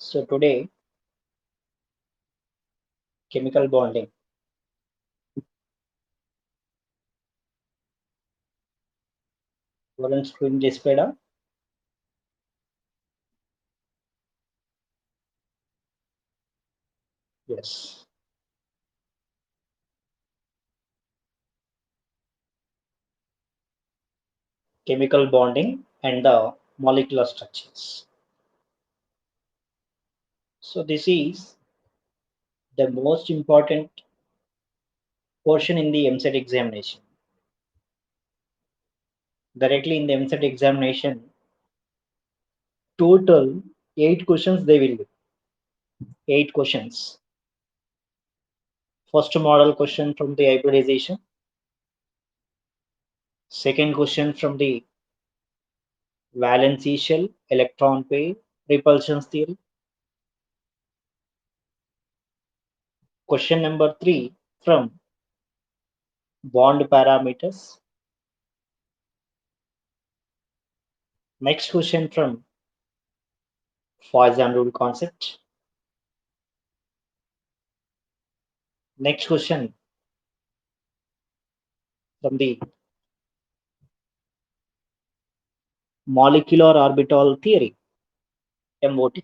So today, chemical bonding. One screen displayed. Yes. Chemical bonding and the molecular structures. So this is the most important portion in the MSET examination. Directly in the MSET examination, total 8 questions they will give. 8 questions. First model question from the hybridization. Second question from the valency shell, electron pair, repulsion theory. Question number 3 from bond parameters. Next question from Poisson rule concept. Next question from the molecular orbital theory, MOT.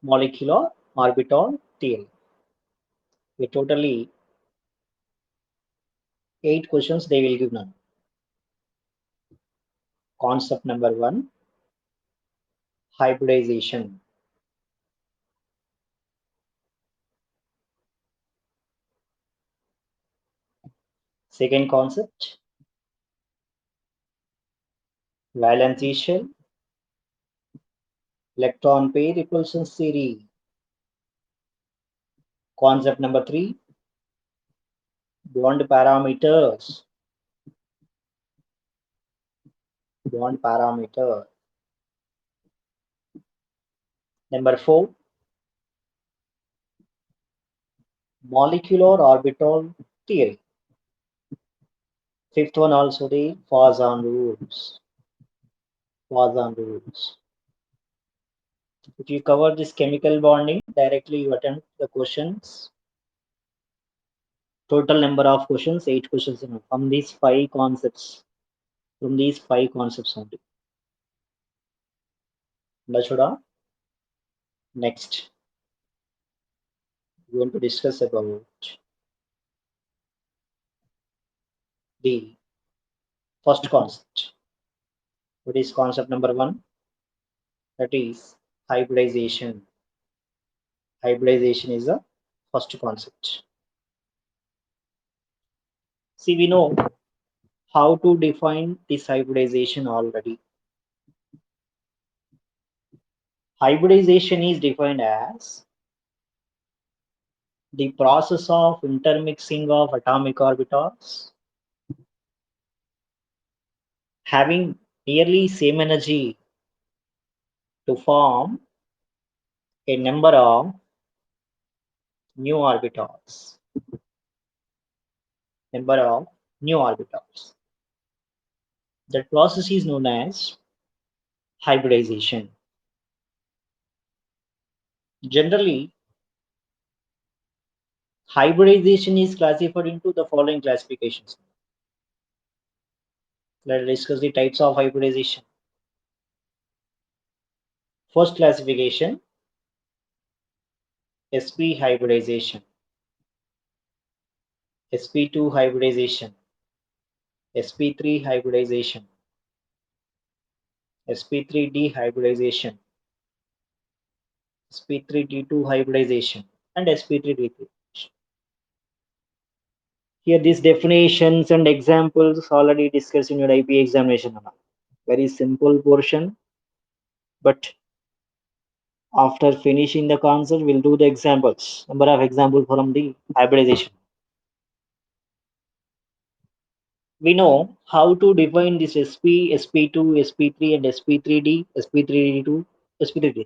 Molecular orbital theory. We totally 8 questions they will give now. Concept number 1, hybridization. Second concept, valency shell, electron pair repulsion theory. Concept number 3, bond parameters. Bond parameter. Number 4, molecular orbital theory. Fifth one also the Poisson rules. Poisson rules. If you cover this chemical bonding, directly you attempt the questions. Total number of questions, 8 questions from these 5 concepts. From these 5 concepts only. Understood? Next, we want to discuss about the first concept. What is concept number 1? That is hybridization. Hybridization is the first concept. See, we know how to define this hybridization already. Hybridization is defined as the process of intermixing of atomic orbitals having nearly same energy to form a number of new orbitals. Number of new orbitals. That process is known as hybridization. Generally, hybridization is classified into the following classifications. Let's discuss the types of hybridization. First classification, sp hybridization, sp2 hybridization, sp3 hybridization, sp3d hybridization, sp3d2 hybridization, and sp3d3. Here, these definitions and examples already discussed in your IP examination. Very simple portion, but after finishing the concept, we'll do the examples. Number of examples from the hybridization. We know how to define this sp, sp2, sp3, and sp3d, sp3d2, sp3d3.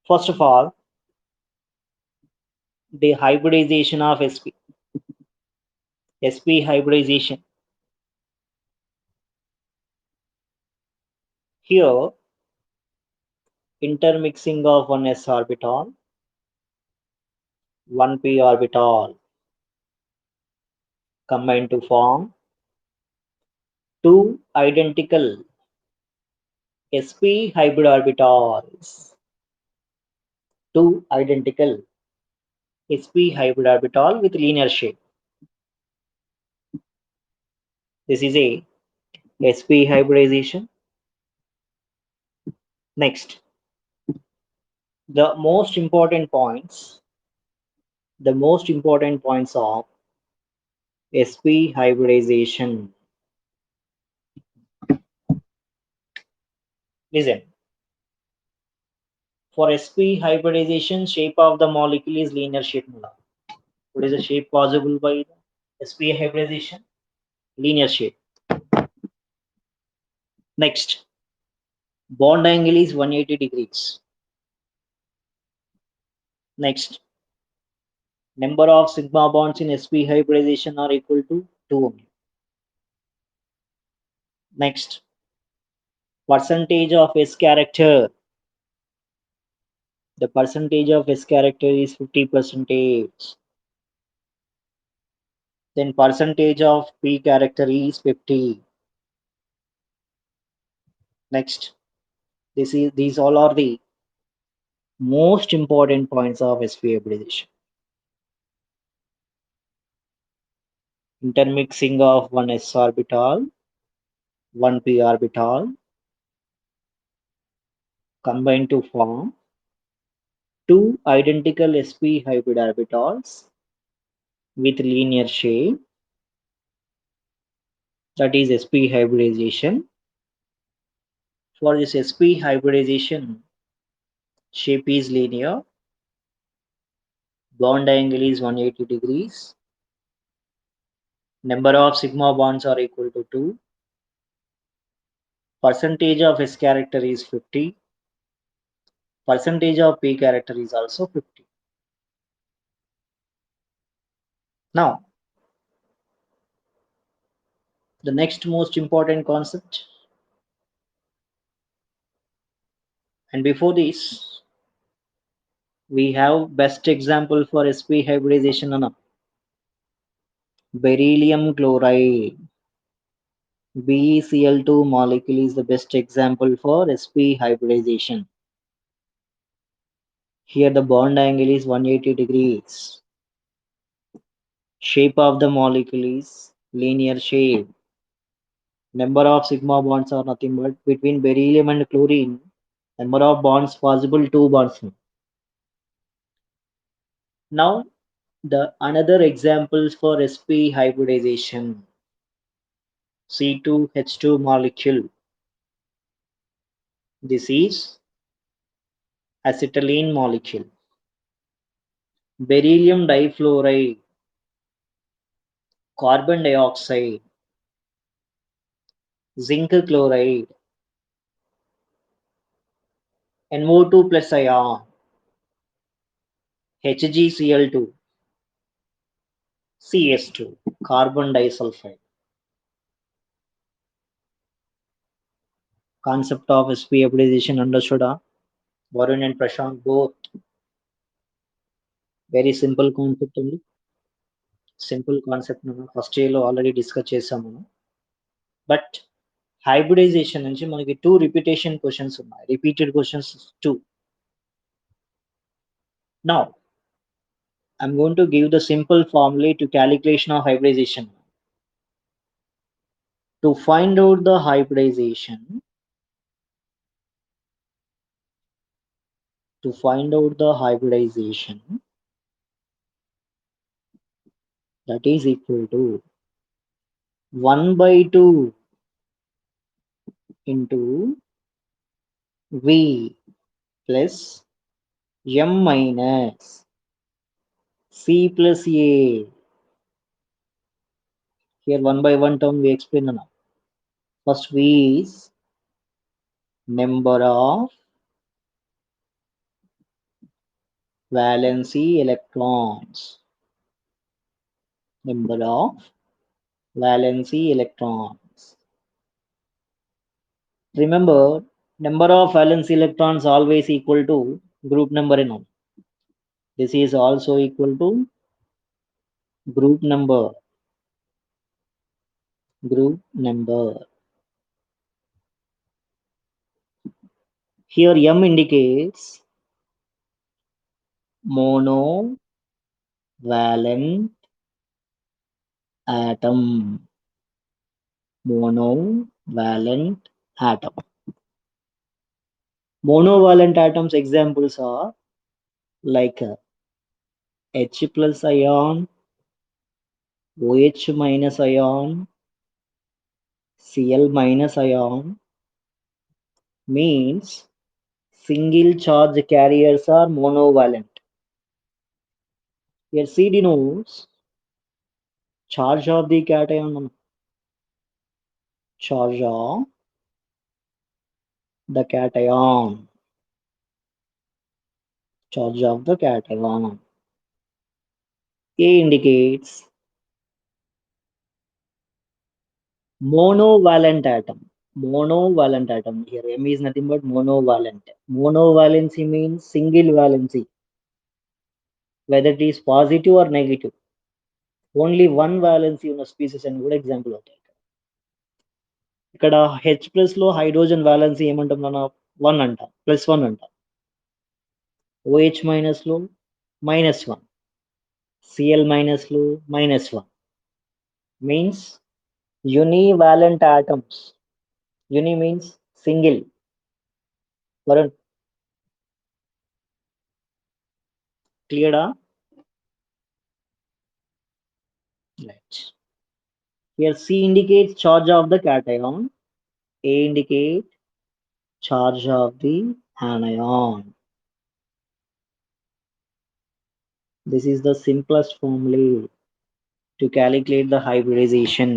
First of all, the hybridization of sp. Sp hybridization. Here, intermixing of one s orbital, one p orbital combine to form two identical sp hybrid orbitals. Two identical sp hybrid orbital with linear shape. This is a sp hybridization. Next, the most important points of sp hybridization. Listen, for sp hybridization, shape of the molecule is linear shape. What is the shape possible by the sp hybridization? Linear shape. Next, bond angle is 180 degrees. Next, number of sigma bonds in sp hybridization are equal to 2 only. Next, percentage of s character. The percentage of s character is 50%. Then percentage of p character is 50. Next, these all are the most important points of sp hybridization. Intermixing of one s orbital, one p orbital combine to form two identical sp hybrid orbitals with linear shape, that is sp hybridization. For this sp hybridization, shape is linear, bond angle is 180 degrees, number of sigma bonds are equal to 2, percentage of s character is 50, percentage of p character is also 50. Now, the next most important concept, and before this, we have best example for sp hybridization on beryllium chloride. BeCl2 molecule is the best example for sp hybridization. Here the bond angle is 180 degrees. Shape of the molecule is linear shape. Number of sigma bonds are nothing but between beryllium and chlorine. Number of bonds possible, 2 bonds. Now the another examples for sp hybridization. C2H2 molecule. This is acetylene molecule. Beryllium difluoride, carbon dioxide, zinc chloride, NO2 plus ion, HgCl2, CS2, carbon disulfide. Concept of sp hybridization understood? Varun and Prashant both. Very simple concept only. Simple concept first ఇయర్లో already discuss చేసాము. But hybridisation నుంచి మనకి 2 repetition questions ఉన్నాయి. Repeated questions 2. Now I'm going to give the simple formula to calculation of hybridization. To find out the hybridization, that is equal to 1 by 2 into V plus M minus C plus A. Here 1 by 1 term we explain now. First V is number of valency electrons. Number of valency electrons. Remember, Number of valence electrons always equal to group number in one. This is also equal to group number. Group number. Here M indicates monovalent atom. Monovalent atom. Monovalent atoms examples are like H plus ion, OH minus ion, Cl minus ion, means single charge carriers are monovalent. Here C denotes charge of the cation. Charge of the cation. Charge of the cation. A indicates monovalent atom. Monovalent atom. Here M is nothing but monovalent. Monovalency means single valency, whether it is positive or negative. Only one valency ఉన్న species అని కూడా example అవుతాయి. ఇక్కడ H plus లో hydrogen valency ఏమంటాం మనం? 1 అంట, +1 అంట. ఓహెచ్ మైనస్ లో -1, సిఎల్ మైనస్ లో -1, means univalent atoms. Uni means single. Varun, క్లియరా? Right. Here C indicates charge of the cation, A indicates charge of the anion. This is the simplest formula to calculate the hybridization.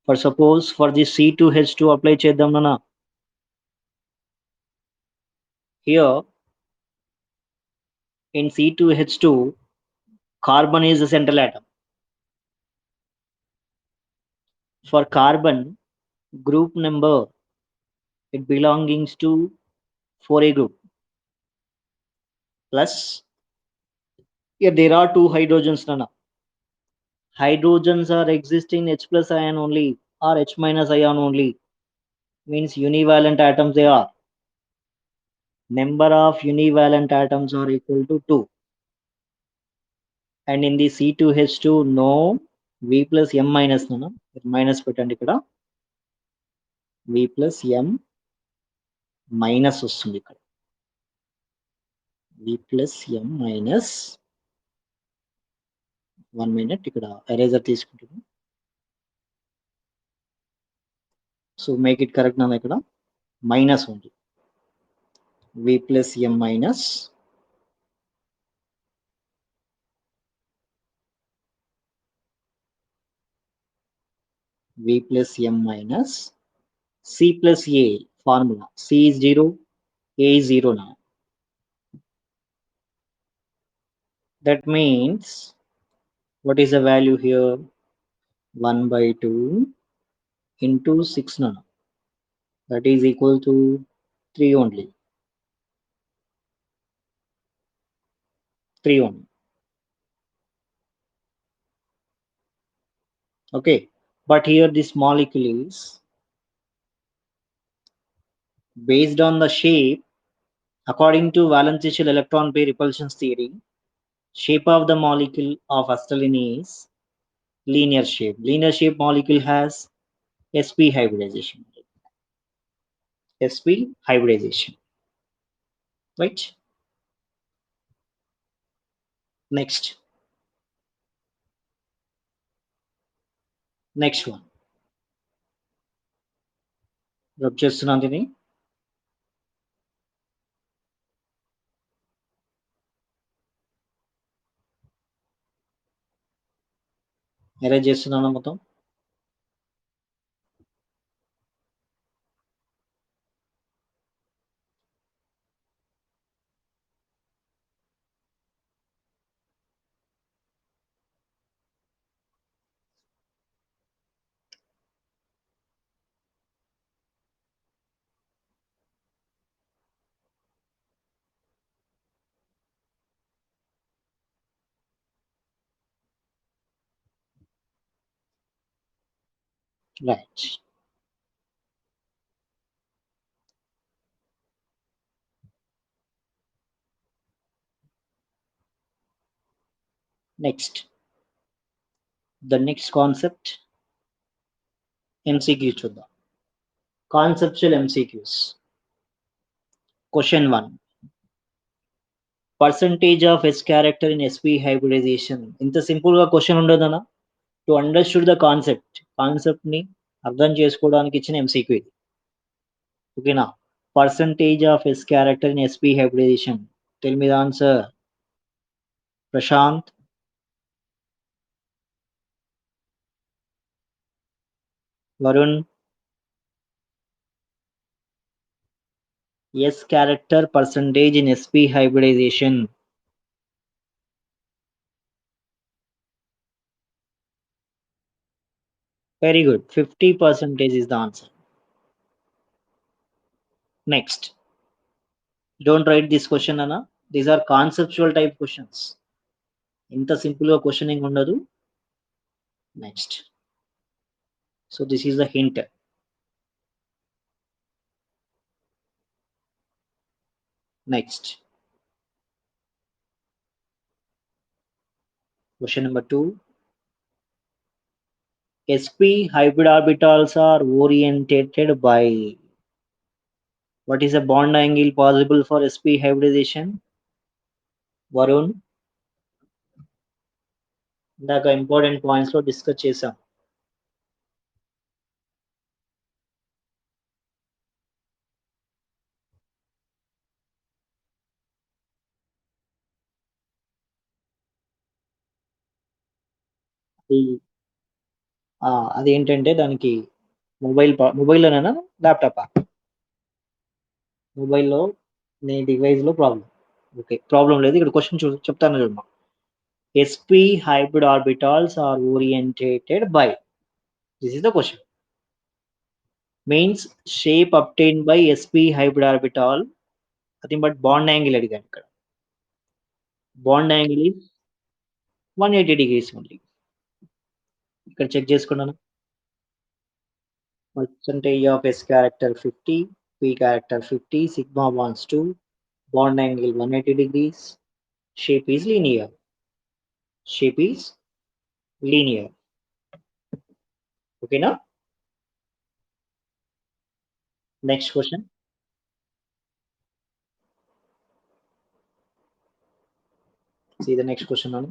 For suppose for the C2H2 apply చేద్దాం నాన్న. Here in C2H2, carbon is the central atom. For carbon group number, it belongs to 4A group. Plus here there are two hydrogens nana. Hydrogens are existing H plus ion only or H minus ion only, means univalent atoms they are. Number of univalent atoms are equal to 2. And in the C2H2 no V plus M minus nana. Minus పెట్టండి ఇక్కడ. V plus M minus వస్తుంది ఇక్కడ. V plus M minus 1 minute ఇక్కడ eraser తీసుకుంటున్నాను. So make it correct now ikkada minus only. V plus M minus V plus M minus C plus A formula. C is 0, A is 0 now. That means what is the value here? 1 by 2 into 6 now. That is equal to 3 only. 3 only. Okay. But here this molecule is based on the shape according to valence shell electron pair repulsion theory. Shape of the molecule of acetylene is linear shape. Linear shape molecule has sp hybridization. sp hybridization. Right? Next one. Rub చేస్తున్నాను దీన్ని. Erase చేస్తున్నాను మొత్తం. Right. Next, the next concept, MCQ చూద్దాం. Conceptual MCQs. Question 1. Percentage of S character in SP hybridization. ఇంత simple గా question ఉండదన్నా. To understood the concept ని అర్థం చేసుకోవడానికి ఇచ్చిన MCQ ఇది. ఓకేనా? Percentage of S character in SP hybridization. Tell me the answer. Prashant, Varun. S character percentage in SP hybridization. Very good. 50% is the answer. Next. Don't write this question, Anna. These are conceptual type questions. ఇంత simple గా questioning ఉండదు. Next. So this is the hint. Next. Question number 2. SP hybrid orbitals are orientated by. What is the bond angle possible for SP hybridization? Varun. ఇందాక important points లో discuss చేసాం. అదేంటంటే దానికి మొబైల్లోనేనా ల్యాప్టాపా? మొబైల్లో నీ డివైస్లో ప్రాబ్లం. ఓకే, ప్రాబ్లం లేదు. ఇక్కడ question చెప్తాను చూడమ్మా. SP hybrid orbitals are orientated by. This is the question. Means shape obtained by SP hybrid orbital. Nothing but bond angle అడిగాను ఇక్కడ. Bond angle is 180 degrees only. ఇక్కడ చెక్ చేసుకున్నాను. Percentage of S character 50, P character 50, sigma bonds 2, bond angle 180 degrees. Shape is linear. Shape is linear. Okay, now? Next question. See the next question on.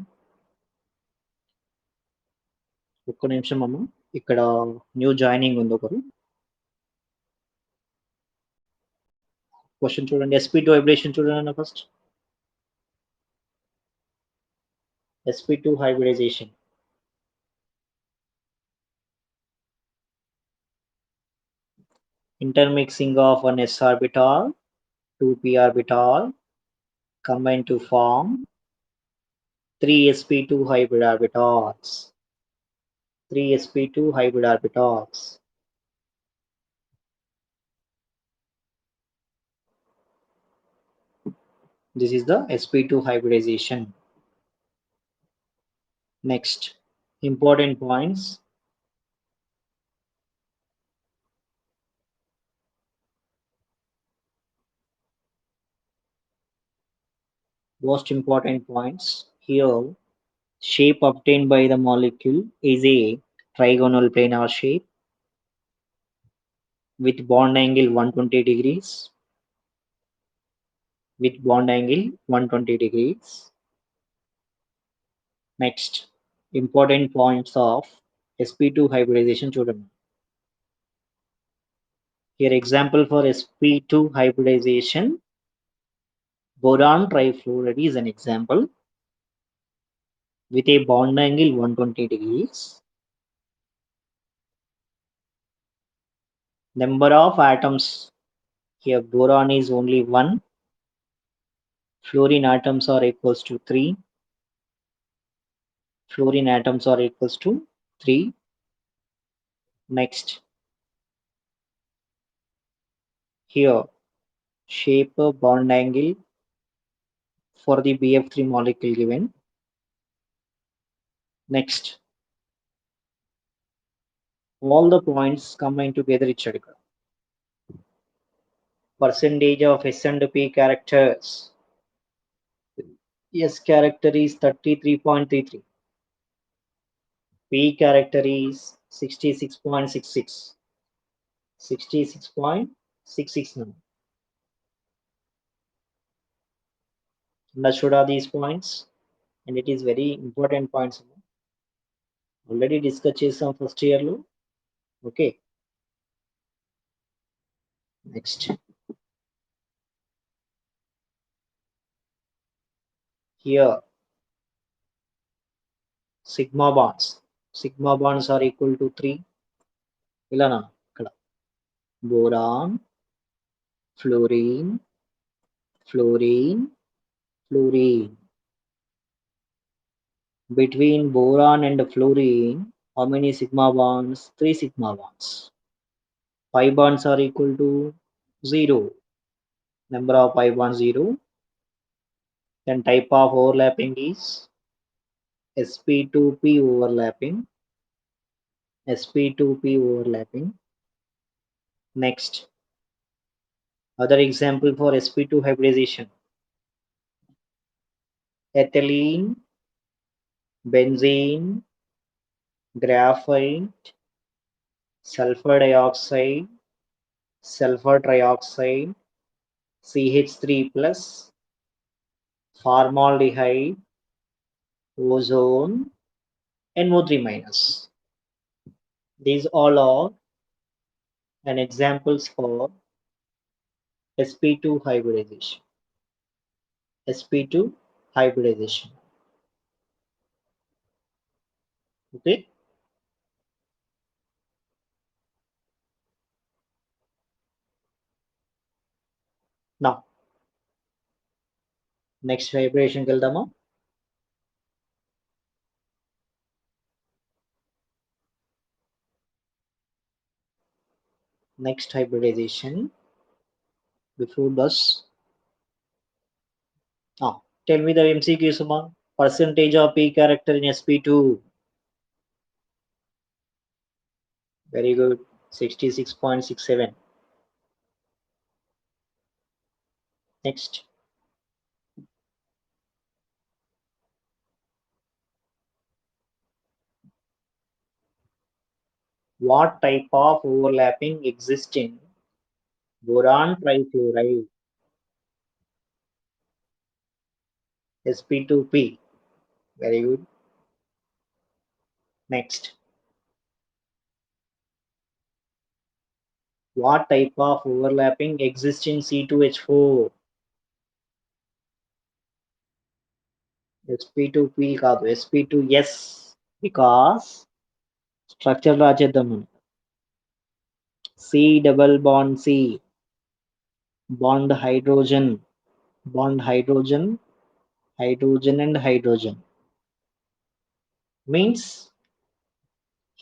ఒక్క నిమిషం అమ్మ, ఇక్కడ new joining ఉంది ఒకరు. Question చూడండి. SP2 hybridization చూడండి first. SP2 hybridization. Intermixing of one S orbital, 2 P orbital combined to form 3 SP2 hybrid orbitals. 3 SP2 hybrid orbitals. This is the SP2 hybridization. Next, important points. Most important points here. Shape obtained by the molecule is a trigonal planar shape with bond angle 120 degrees. With bond angle 120 degrees. Next, important points of SP2 hybridization చూడండి. Here example for SP2 hybridization. Boron trifluoride is an example with a bond angle 120 degrees. Number of atoms here, boron is only 1. Fluorine atoms are equals to 3. Fluorine atoms are equals to 3. Next, here shape a bond angle for the BF3 molecule given. Next, all the points combined together ఇచ్చాడు ఇక్కడ. Percentage of S and P characters. S character is 33.33. P character is 66.66. 66.66 now. Understood are these points? And it is very important points. Already discussed చేసాం first year లో. Okay. Next. Here. Sigma bonds. Sigma bonds are equal to 3. ఇలానా ఇక్కడ boron, fluorine, fluorine, fluorine. Between boron and fluorine, how many sigma bonds? 3 sigma bonds. 5 bonds are equal to 0. Number of pi bonds 0. Then type of overlapping is sp2p overlapping. sp2p overlapping. Next, other example for sp2 hybridization. Ethylene, benzene, graphite, sulfur dioxide, sulfur trioxide, CH3 plus, formaldehyde, ozone, NO3 minus. These all are an examples for sp2 hybridization. sp2 hybridization. Okay. Now, next vibration కి వెళ్దామా? Next hybridization. Before this, tell me the MCQ, Suma. Percentage of P character in sp2. Very good. 66.67. Next. What type of overlapping exists in boron trifluoride? sp2p. Very good. Next. What type of overlapping exists in C2H4? sp2p కాదు, sp2s. Because structure రాచేద్దాం మనం. C double bond C. Bond hydrogen. Bond hydrogen. Hydrogen and hydrogen. Means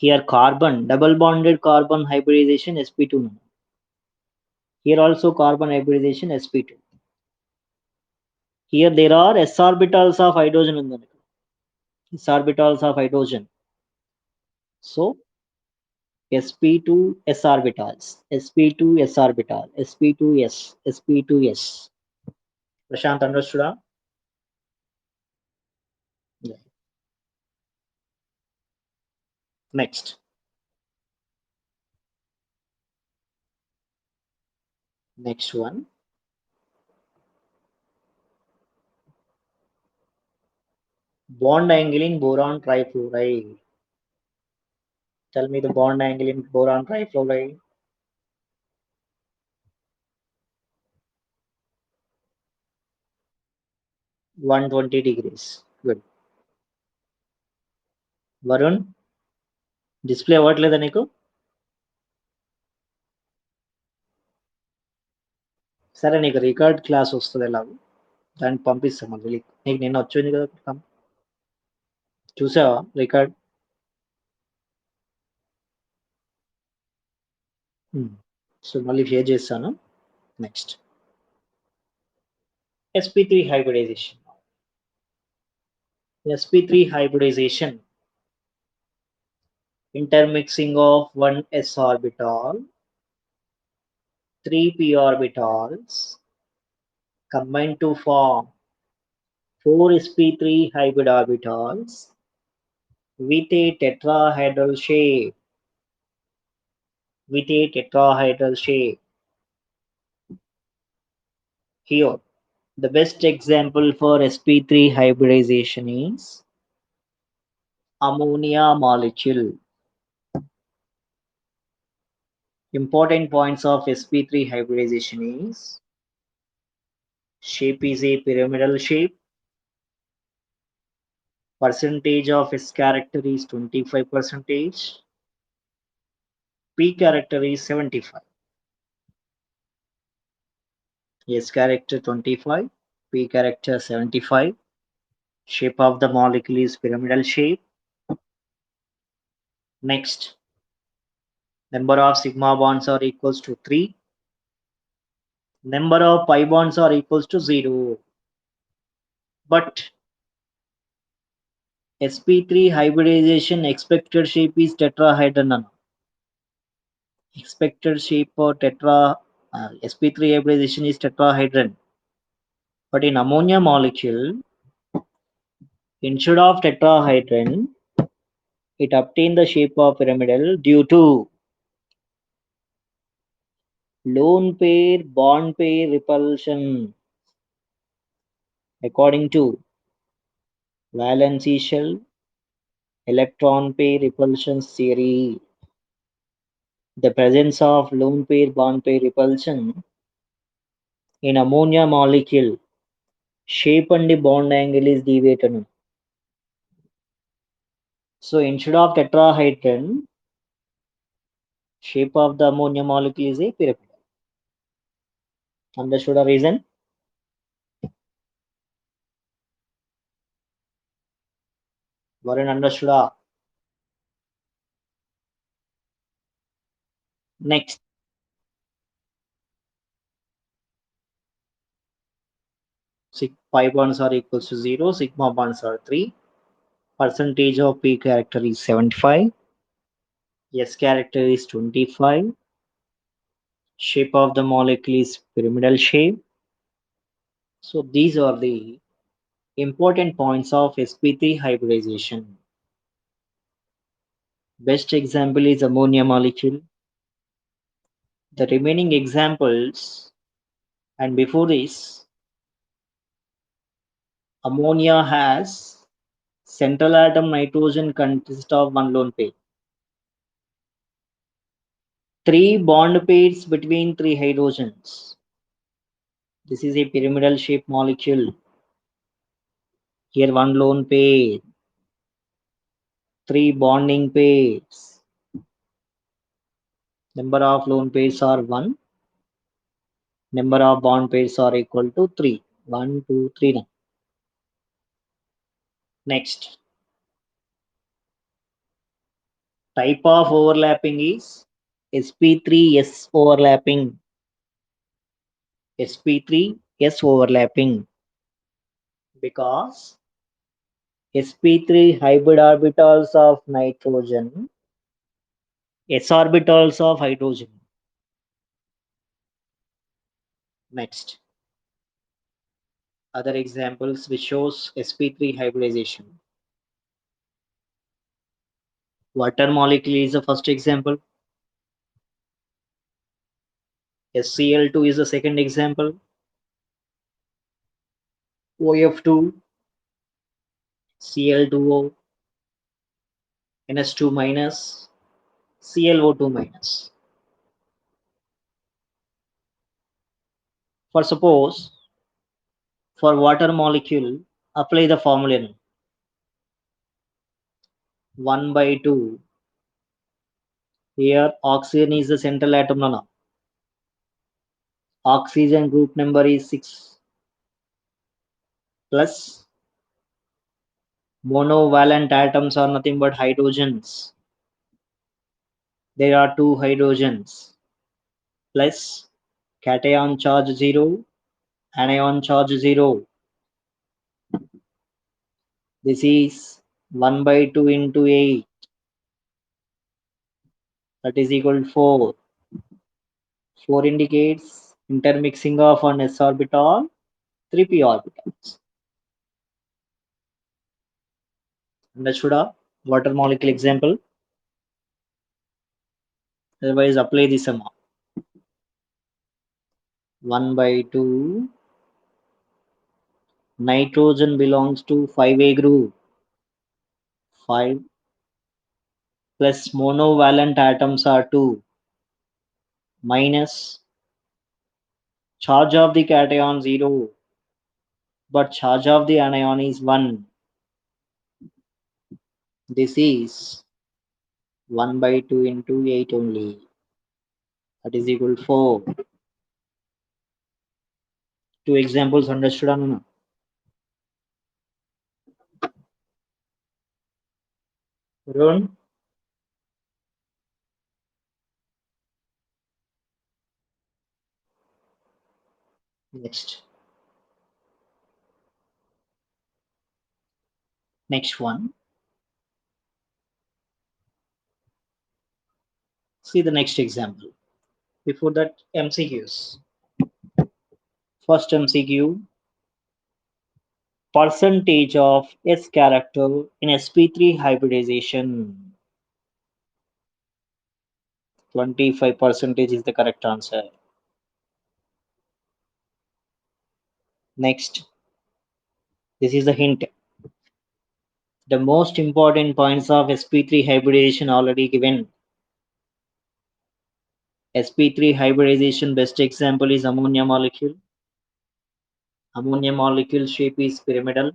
here carbon, double bonded carbon hybridization sp2. Here also carbon hybridization sp2. Here there are s orbitals of hydrogen in the s orbitals of hydrogen. So sp2 s orbitals, sp2 s orbital, sp2s, sp2s. Prashant, understood? Yeah. Next. Next one. Bond angle in boron trifluoride. Tell me the bond angle in boron trifluoride. (120°). Good. Varun, display అవ్వట్లేదా నీకు? సరే, నీకు record class వస్తుంది ఎలాగో, దాన్ని పంపిస్తాం మళ్ళీ. నీకు నిన్న వచ్చింది కదా, చూసావా రికార్డ్? సో మళ్ళీ షేర్ చేస్తాను. Next sp3 hybridization. sp3 hybridization. intermixing of one s orbital, three p orbitals combine to form four sp3 hybrid orbitals with a tetrahedral shape. With a tetrahedral shape. Here, the best example for sp3 hybridization is ammonia molecule. Important points of sp3 hybridization is shape is a pyramidal shape, percentage of S character is 25 percentage, P character is 75, S character 25, P character 75, shape of the molecule is pyramidal shape. Next, number of sigma bonds are equals to 3, number of pi bonds are equals to 0. But sp3 hybridization expected shape is tetrahedron. Expected shape for sp3 hybridization is tetrahedron. But in ammonia molecule, instead of tetrahedron, it obtained the shape of pyramidal due to lone pair bond pair repulsion. According to valency shell electron pair repulsion theory, the presence of lone pair bond pair repulsion in ammonia molecule shape and the bond angle is deviated. So instead of tetrahedron, shape of the ammonia molecule is a pyramid. Understood a reason? Varun understood a. Next, pi bonds are equals to 0, sigma bonds are 3, percentage of P character is 75, S character is 25, shape of the molecule is pyramidal shape. So these are the important points of sp3 hybridization. Best example is ammonia molecule. The remaining examples, and before this, ammonia has central atom nitrogen consists of one lone pair. Three bond pairs between three hydrogens. This is a pyramidal shaped molecule. Here one lone pair, three bonding pairs. Number of lone pairs are 1. Number of bond pairs are equal to 3. 1, 2, 3. Now. Next, type of overlapping is sp3s overlapping. sp3s overlapping because sp3 hybrid orbitals of nitrogen, s orbitals of hydrogen. Next, other examples which shows sp3 hybridization. Water molecule is the first example. SCl2 is the second example. OF2, Cl2O, NH2 minus, ClO2 minus. For suppose, for water molecule, apply the formula 1 by 2. Here oxygen is the central atom now. Oxygen group number is 6 plus monovalent atoms are nothing but hydrogens. There are two hydrogens plus cation charge 0, anion charge 0. This is 1 by 2 into 8. that is equal to 4. 4 indicates intermixing of an s orbital, 3 p orbitals. Understood? Water molecule example. Otherwise, apply this amount. 1 by 2. Nitrogen belongs to 5A group. 5 plus monovalent atoms are 2 minus charge of the cation 0, but charge of the anion is 1. This is 1 by 2 into 8 only. That is equal to 4. Two examples understood, Anuna? Arun? Next. Next one. See the next example. Before that, MCQs. First MCQ, percentage of S character in sp3 hybridization. 25% is the correct answer. Next, this is the hint. The most important points of sp3 hybridization already given. sp3 hybridization best example is ammonia molecule. Ammonia molecule shape is pyramidal.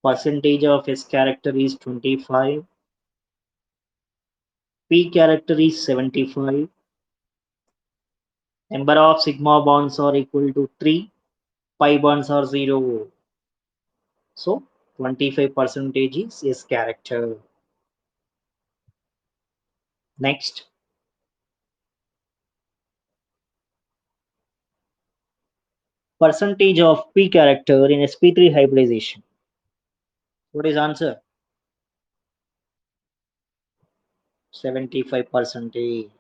Percentage of S character is 25. P character is 75. Number of sigma bonds are equal to 3. Pi bonds are 0. So 25% is S character. Next, percentage of P character in sp3 hybridization. What is answer? 75%.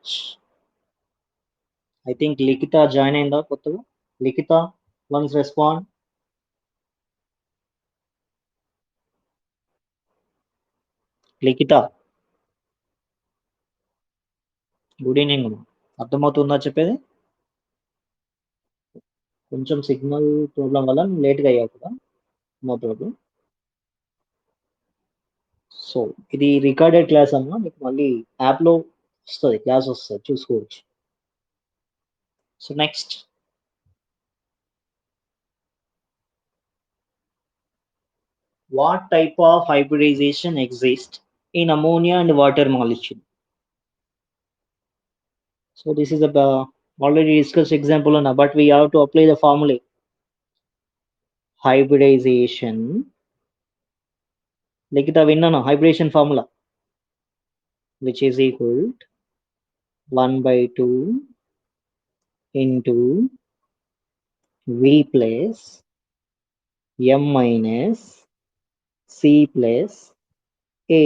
I think Likita join in the Kottaga. Likita, once respond. Likita, good evening అమ్మా. అర్థమవుతుందా చెప్పేది? కొంచెం signal problem వల్ల లేట్గా అయ్యావు కదా, no problem. So ఇది recorded class అమ్మా, మీకు మళ్ళీ యాప్లో వస్తుంది, క్లాస్ వస్తుంది, చూసుకోవచ్చు. So next, what type of hybridization exists in ammonia and water molecule? So this is a already discussed example, but we have to apply the formula. Hybridization, like the winner hybridization formula, which is equal to 1 by 2 into V plus M minus C plus A.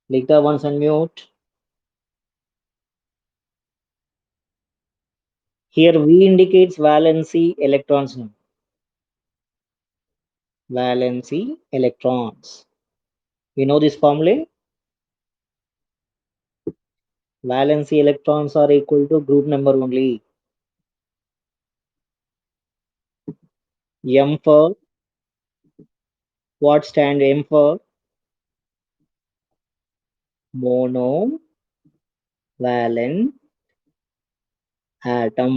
Like the once unmute. Here V indicates valency electrons. Valency electrons. You know this formula? Valency electrons are equal to group number only. M for what stand M for? Monovalent atom.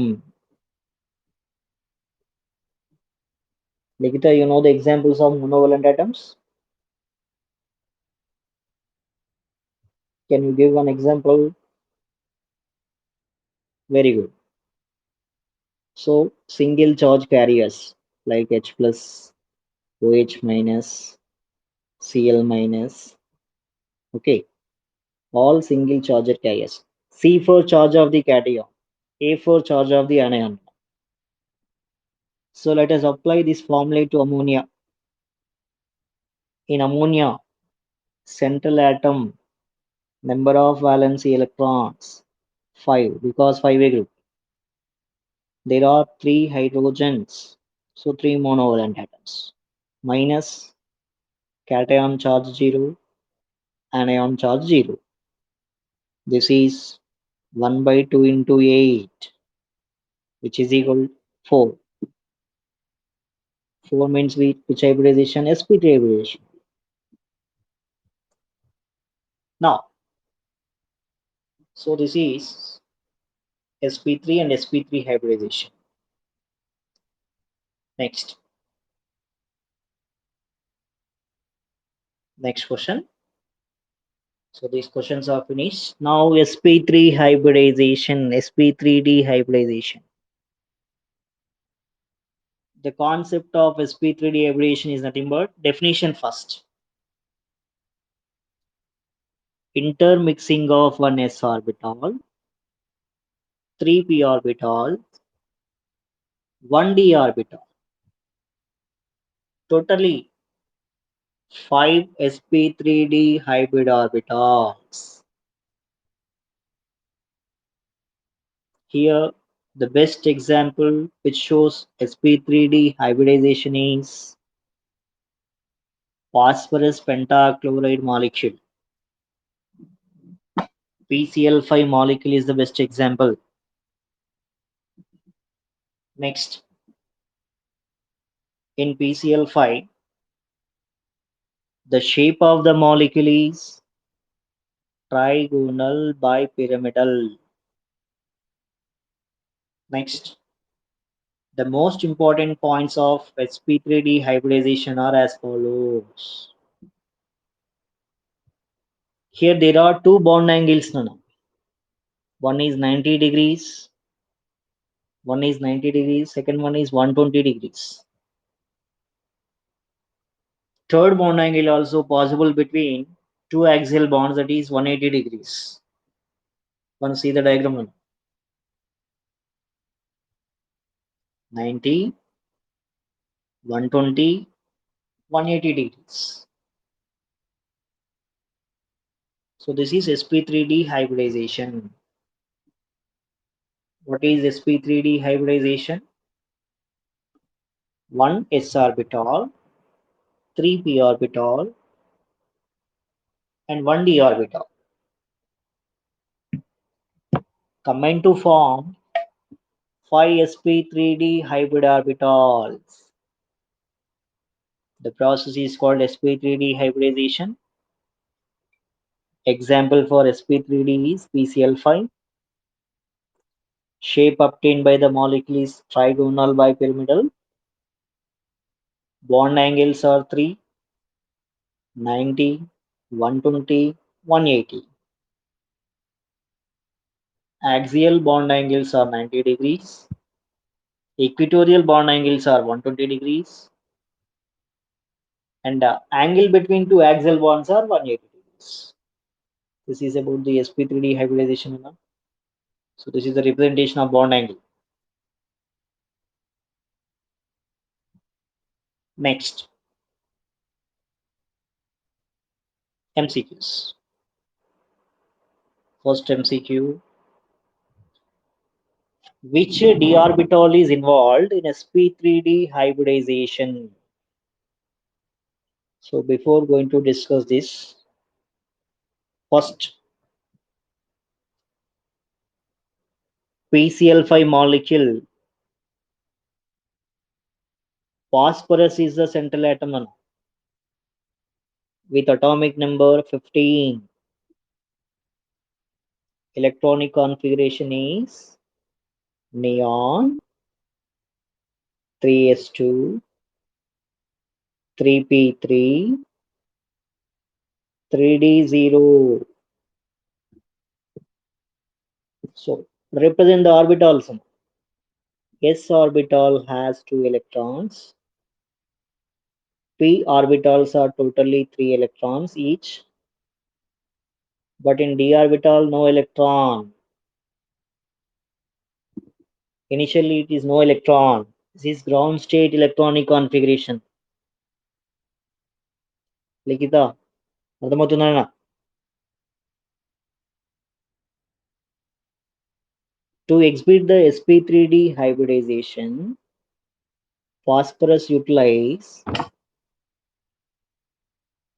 Nikita, you know the examples of monovalent atoms? Can you give one example? Very good. So single charge carriers like H plus, OH minus, Cl minus. Okay, all single charge carriers. C for charge of the cation, A for charge of the anion. So let us apply this formula to ammonia. In ammonia, Central atom, number of valency electrons, 5, because 5A group. There are 3 hydrogens, so 3 monovalent atoms. Minus, cation charge 0, anion charge 0. This is 1 by 2 into 8, which is equal to 4. 4 means which hybridization? sp3 hybridization. Now, so this is sp3 and sp3 hybridization. Next question. So these questions are finished. Now sp3 hybridization, sp3d hybridization. The concept of sp3d hybridization is nothing but definition first. Intermixing of one s orbital, 3p orbital, 1d orbital. Totally 5 sp3d hybrid orbitals. Here, the best example which shows sp3d hybridization is phosphorus pentachloride molecule. PCl5 molecule is the best example. Next, in PCl5, the shape of the molecule is trigonal bipyramidal. Next, the most important points of sp3d hybridization are as follows. Here there are two bond angles now. One is 90 degrees, second one is 120 degrees. Third bond angle also possible between two axial bonds, that is 180 degrees. One see the diagram now. 90, 120, 180 degrees. So this is sp3d hybridization. What is sp3d hybridization? 1 s orbital, 3p orbital, and 1d orbital combine to form 5 sp3d hybrid orbitals. The process is called sp3d hybridization. Example for sp3d is PCl5. Shape obtained by the molecule is trigonal bipyramidal. Bond angles are 3, 90, 120, 180. Axial bond angles are 90 degrees. Equatorial bond angles are 120 degrees. And the angle between two axial bonds are 180 degrees. This is about the sp3d hybridization. So this is the representation of bond angle. Next, MCQs. First MCQ, which d orbital is involved in sp3d hybridization? So before going to discuss this, first PCl5 molecule, phosphorus is the central atom with atomic number 15. Electronic configuration is neon, 3s2, 3p3, 3d0. So represent the orbitals. S orbital has 2 electrons. P orbitals are totally 3 electrons each. But in d orbital, no electron. Initially, it is no electron. This is ground state electronic configuration. Likita, అర్థమవుతుందా? To exhibit the sp3d hybridization, phosphorus utilize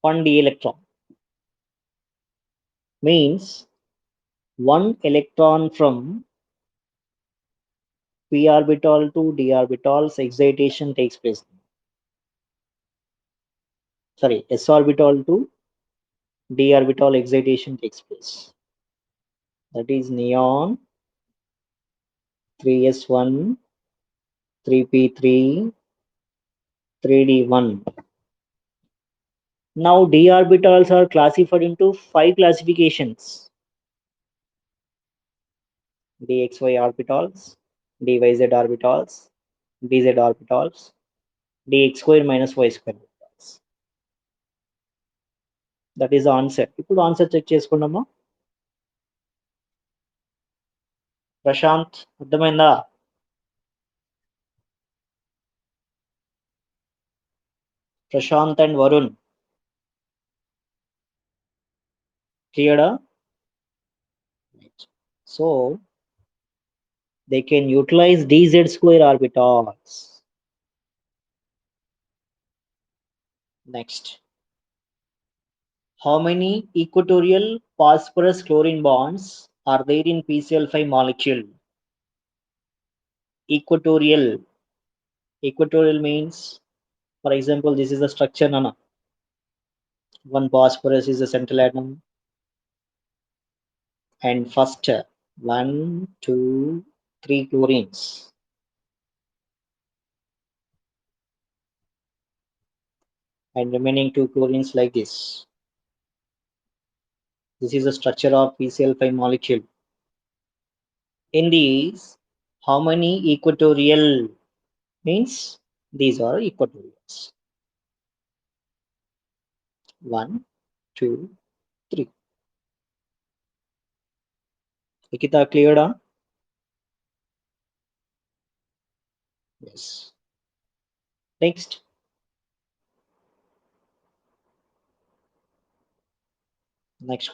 1d electron, means one electron from p orbital to d orbitals excitation takes place. Sorry, s orbital to d orbital excitation takes place. That is neon 3s1, 3p3, 3d1. Now d orbitals are classified into 5 classifications: dxy orbitals, dyz orbitals, dz orbitals, dx square minus y square orbitals. That is the answer. ఇప్పుడు answer check చేసుకున్నామా? ప్రశాంత్ అర్థమైందా? Prashanth and Varun క్లియర్డా? So they can utilize dz square orbitals. Next, how many equatorial phosphorus chlorine bonds are there in PCl5 molecule? Equatorial. Equatorial means, for example, this is the structure, Nana. One phosphorus is the central atom, and first 1, 2, 3 chlorines, and remaining 2 chlorines like this. This is the structure of PCl5 molecule. In these, how many equatorial, means these are equatorials? 1, 2, 3. Nikita, cleared? Yes. Next,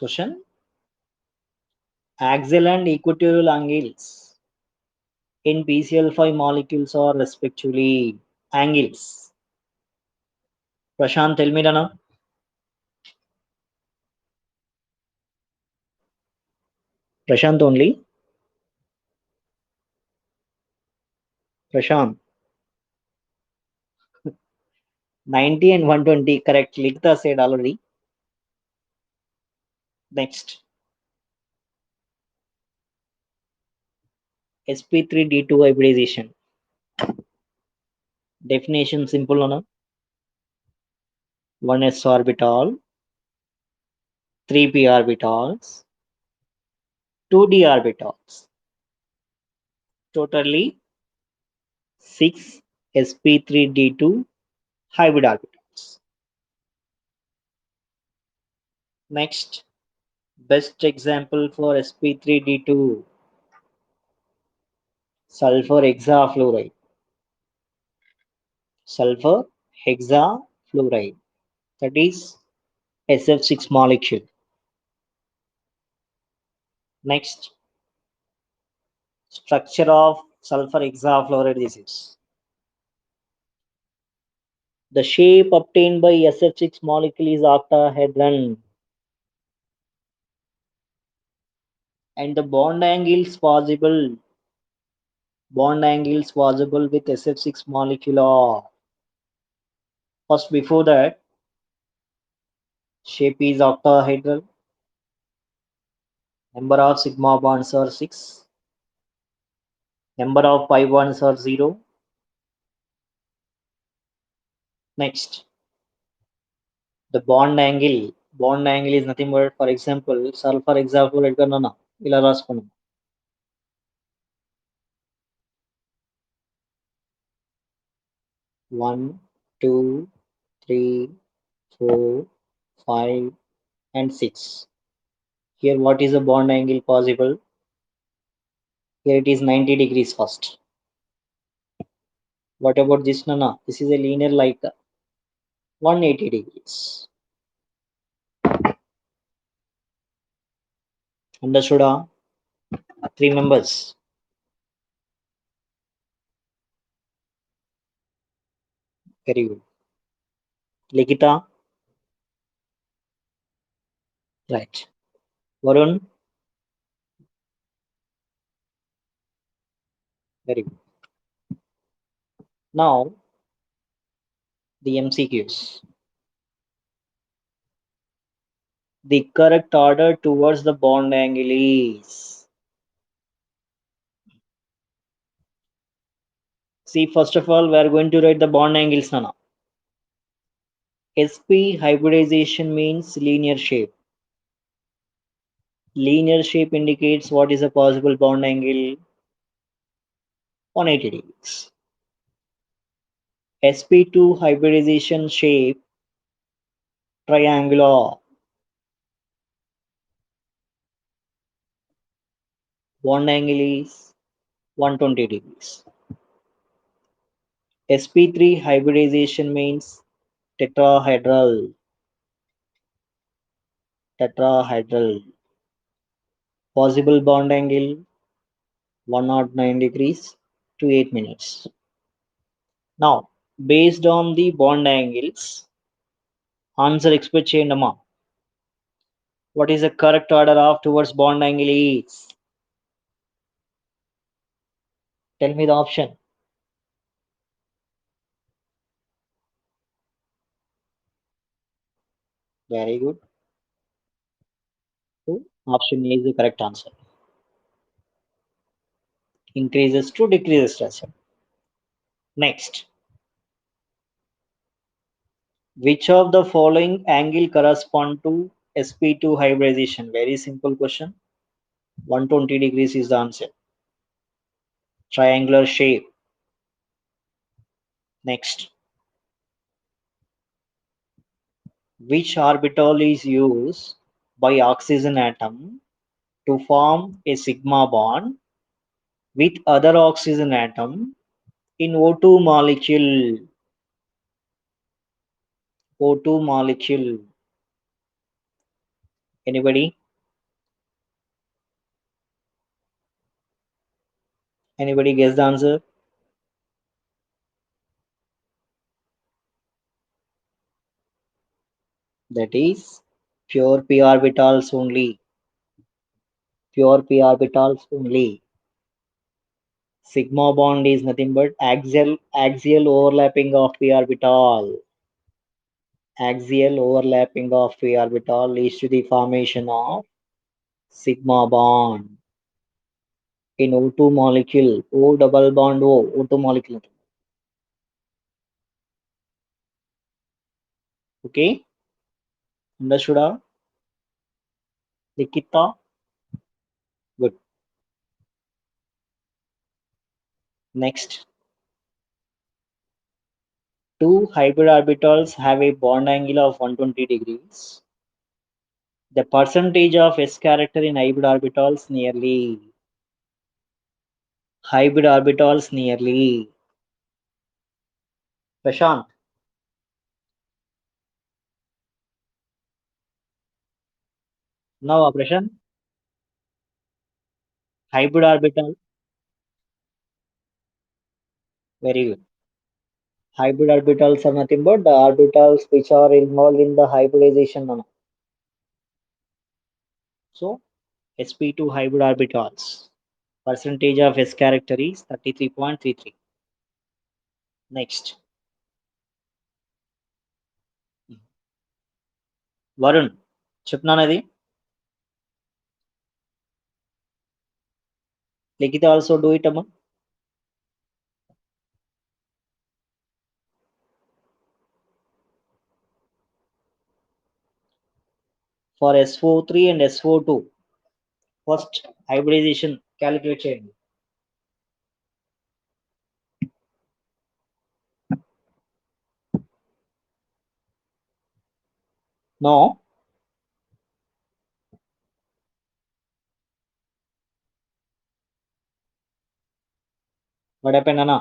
question. Axial and equatorial angles in PCl5 molecules are respectively angles. Prashant, tell me, Dana. Prashant only. Prashant. 90 and 120, correct. Likta said already. Next, sp3d2 hybridization. Definition simple, Nana. 1s orbital, 3p orbitals, 2d orbitals. Totally 6 sp3d2 hybrid orbitals. Next, best example for sp3d2, sulfur hexafluoride. Sulfur hexafluoride, that is SF6 molecule. Next, structure of sulfur hexafluoride. This is the shape obtained by SF6 molecule is octahedron, and the bond angles possible with SF6 molecule are, first, before that, shape is octahedral, number of sigma bonds are 6, number of pi bonds are 0. Next, the bond angle is nothing but, for example, sulfur hexafluoride కన్నా ఇలా రాసుకున్నాం. One, two, three, 4, 5, and 6. Here, what is the bond angle possible? Here it is 90 degrees first. What about this, Nana? This is a linear like 180 degrees. Understood? Three members. Very good. Likita, right. Varun, very good. Now the MCQs. The correct order towards the bond angle is. See, first of all, we are going to write the bond angles now. SP hybridization means linear shape. Linear shape indicates what is a possible bond angle 180 degrees. sp2 hybridization shape triangular. Bond angle is 120 degrees. sp3 hybridization means tetrahedral. Tetrahedral. Possible bond angle 109 degrees to 8 minutes. Now, based on the bond angles, answer expect చేయండమ్మా. What is the correct order of towards bond angle is? Tell me the option. Very good. So, option A is the correct answer. Increases to decreases ratio. Next, which of the following angle correspond to sp2 hybridization? Very simple question. 120 degrees is the answer. Triangular shape. Next, which orbital is used by oxygen atom to form a sigma bond with other oxygen atom in O2 molecule? O2 molecule. Anybody? Anybody guess the answer? That is pure p orbitals only. Pure p orbitals only. Sigma bond is nothing but axial overlapping of p orbital. Axial overlapping of p orbital leads to the formation of sigma bond in O2 molecule. O double bond O2 molecule. Okay, understood? Likita, good. Next, two hybrid orbitals have a bond angle of 120 degrees. The percentage of S character in hybrid orbitals nearly. Prashant, now Prashant, hybrid orbital, very good. Hybrid orbitals are nothing but the orbitals which are involved in the hybridization. So sp2 hybrid orbitals. Percentage of S character is 33.33. Next, Varun, చెప్తున్నానది Likhitha also do it అమ్మా. For SO3 and SO2, first hybridization calculate చేయండి. No, what happened Anna?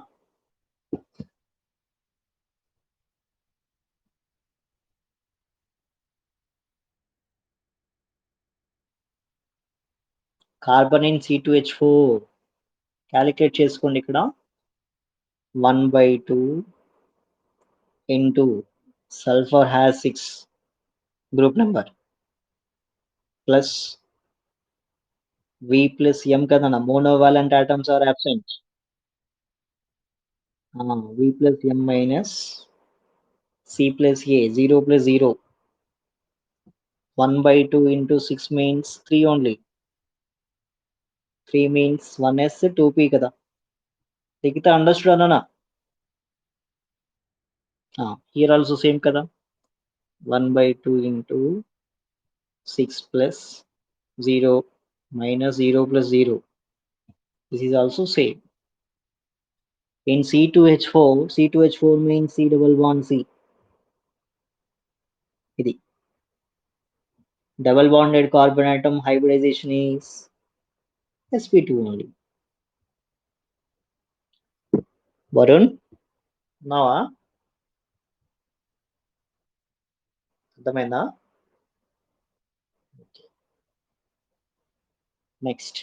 Carbon in C2H4 calculate చేసుకోండి. ఇక్కడ 1/2 into sulfur has 6 group number plus V plus M kadana monovalent atoms are absent. V plus M minus C plus A 0 plus 0. 1/2 into 6 means 3 only. 3 means 1s 2p kada. Tikita understood anana? Here also same kada. 1/2 into 6 plus 0 minus 0 plus 0. This is also same. In C2H4 means C double bond C. Idi. Double bonded carbon atom hybridization is sp2 only. Varun, now అర్థమైందా? Next,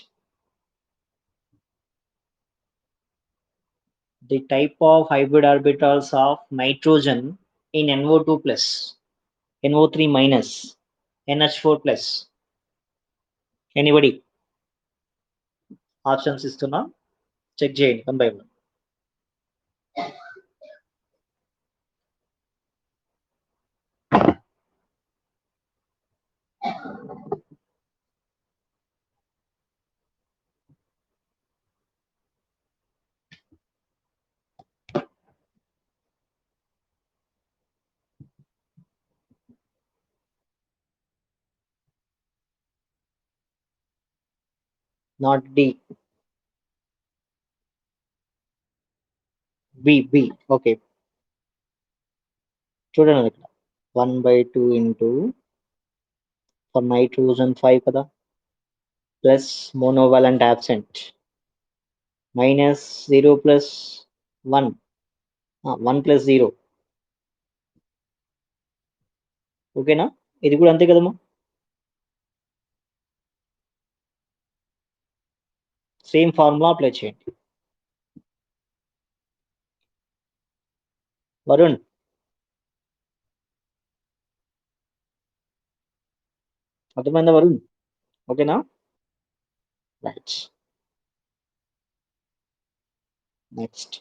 the type of hybrid orbitals of nitrogen in NO2 plus, NO3 minus, NH4 plus. Anybody? Options ఇస్తున్నా, check చేయండి one by one. Not D. B. Okay. చూడండి ఇక్కడ 1/2 into for nitrogen 5 kada plus monovalent absent minus 0 plus 1. 1 plus 0. ఓకేనా? ఇది కూడా అంతే కదమ్మా. Same formula apply చేయండి. వరుణ్, అర్థమైందా వరుణ్? ఓకేనా? Right. Next,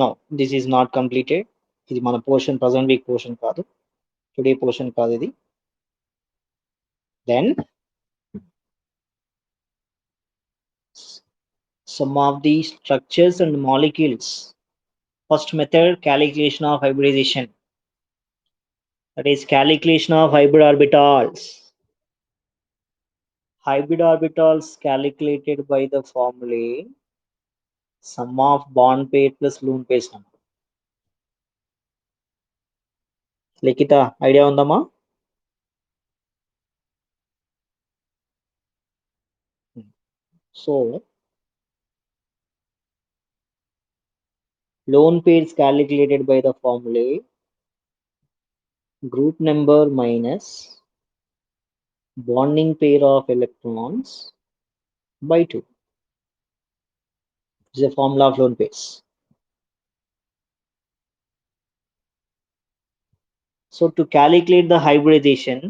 no this is not completed. ఇది మన పోర్షన్, ప్రజెంట్ వీక్ పోర్షన్ కాదు, టుడే పోర్షన్ కాదు ఇది. Then some of the structures and molecules. First method, calculation of hybridization. That is calculation of hybrid orbitals. Hybrid orbitals calculated by the formula sum of bond pair plus lone pairs number. Likhita idea ఉందమ్మా? So lone pairs calculated by the formula group number minus bonding pair of electrons by 2. This is a formula of lone pairs. So to calculate the hybridization,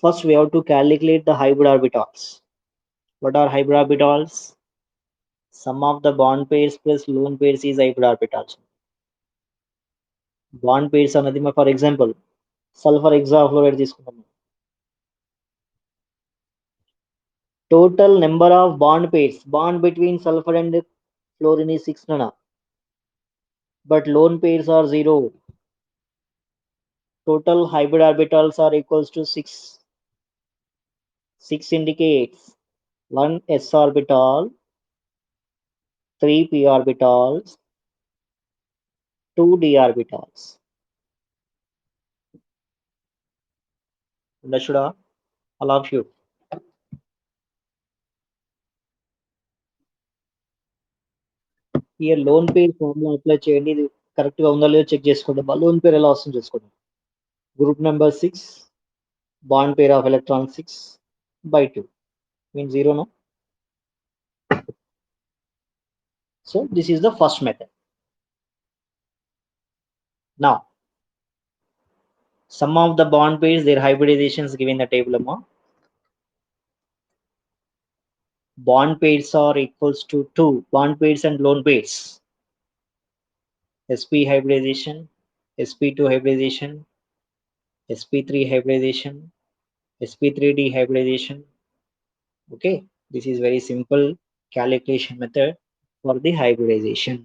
first we have to calculate the hybrid orbitals. What are hybrid orbitals? Sum of the bond pairs plus lone pairs is hybrid orbitals. Bond pairs అనేది, for example, sulfur hexafluoride తీసుకుంటాము. Total number of bond pairs, bond between sulfur and fluorine is 6 nana, but lone pairs are 0. Total hybrid orbitals are equals to 6. 6 indicates 1 s orbital, 3 p orbitals, 2 d orbitals. Understood? All of you. Here lone pair formula apply చేయండి. ఇది correct గా ఉందో లేదో check చేసుకోండి. Lone pair ఎలా వస్తుందో చూసుకోండి. Group number 6, bond pair of electron 6 by 2 means 0 no. So this is the first method. Now sum of the bond pairs, their hybridizations given the table amount. Bond pairs are equals to 2 bond pairs and lone pairs. sp hybridization, sp2 hybridization, sp3 hybridization, sp3d hybridization. Okay, this is very simple calculation method for the hybridization.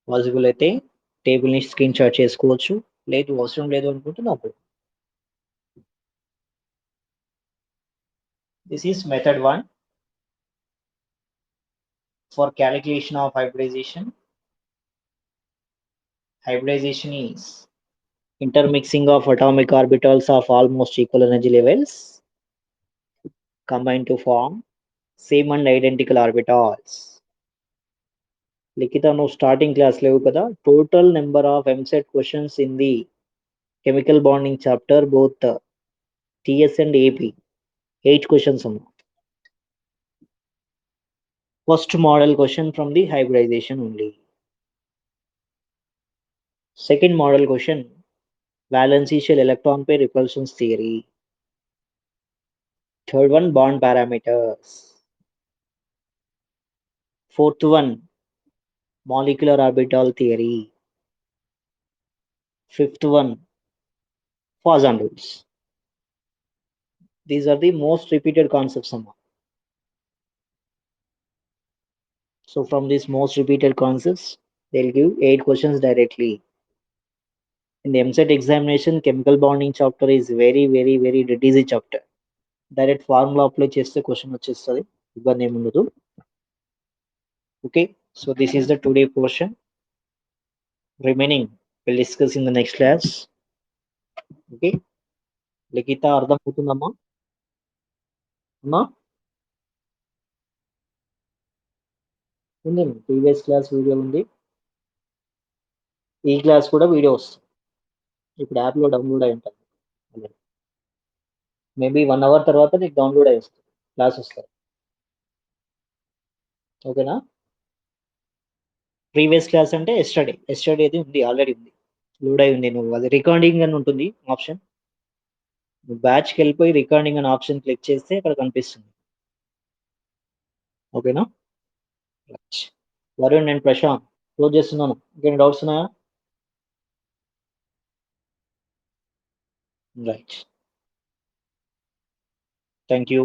Possible అయితే table ని screen shot చేసుకోవచ్చు, లేదు అవసరం లేదు అనుకుంటే నాకు. This is method 1 for calculation of hybridization. Hybridization is intermixing of atomic orbitals of almost equal energy levels combined to form same and identical orbitals. లిఖిత నువ్వు starting class లేవు కదా. Total number of EAMCET questions in the chemical bonding chapter both TS and AP 8 questions ఉన్నాయి. First model question from the hybridization only. Second model question, valency shell electron pair repulsions theory. Third one, bond parameters. Fourth one, molecular orbital theory. Fifth one, Poisson rules. These are the most repeated concepts. So from these most repeated concepts, they'll give 8 questions directly. In the MSET examination, chemical bonding chapter is very dead easy chapter. Direct formula apply cheste question vachestadi, ibbanది ఏమి ఉండదు. Okay, so this is the today portion. Remaining we'll discuss in the next class. Okay, లిఖిత అర్థం అవుతుందమ్మా? అమ్మా ఉంది, previous class video ఉంది, ఈ class కూడా video వస్తుంది. ఇప్పుడు యాప్లో డౌన్లోడ్ అయి ఉంటుంది. మేబీ 1 hour తర్వాత నీకు డౌన్లోడ్ అయి వస్తుంది, క్లాస్ వస్తుంది. ఓకేనా? ప్రీవియస్ క్లాస్ అంటే ఎస్టర్డేది ఉంది, ఆల్రెడీ ఉంది, లోడ్ అయి ఉంది. నువ్వు అది రికార్డింగ్ అని ఉంటుంది ఆప్షన్, నువ్వు బ్యాచ్కి వెళ్ళిపోయి రికార్డింగ్ అని ఆప్షన్ క్లిక్ చేస్తే అక్కడ కనిపిస్తుంది. ఓకేనా? వరుణ్ అండ్ ప్రశాంత్ క్లోజ్ చేస్తున్నాను. ఇంకేం డౌట్స్ ఉన్నాయా? Right, thank you.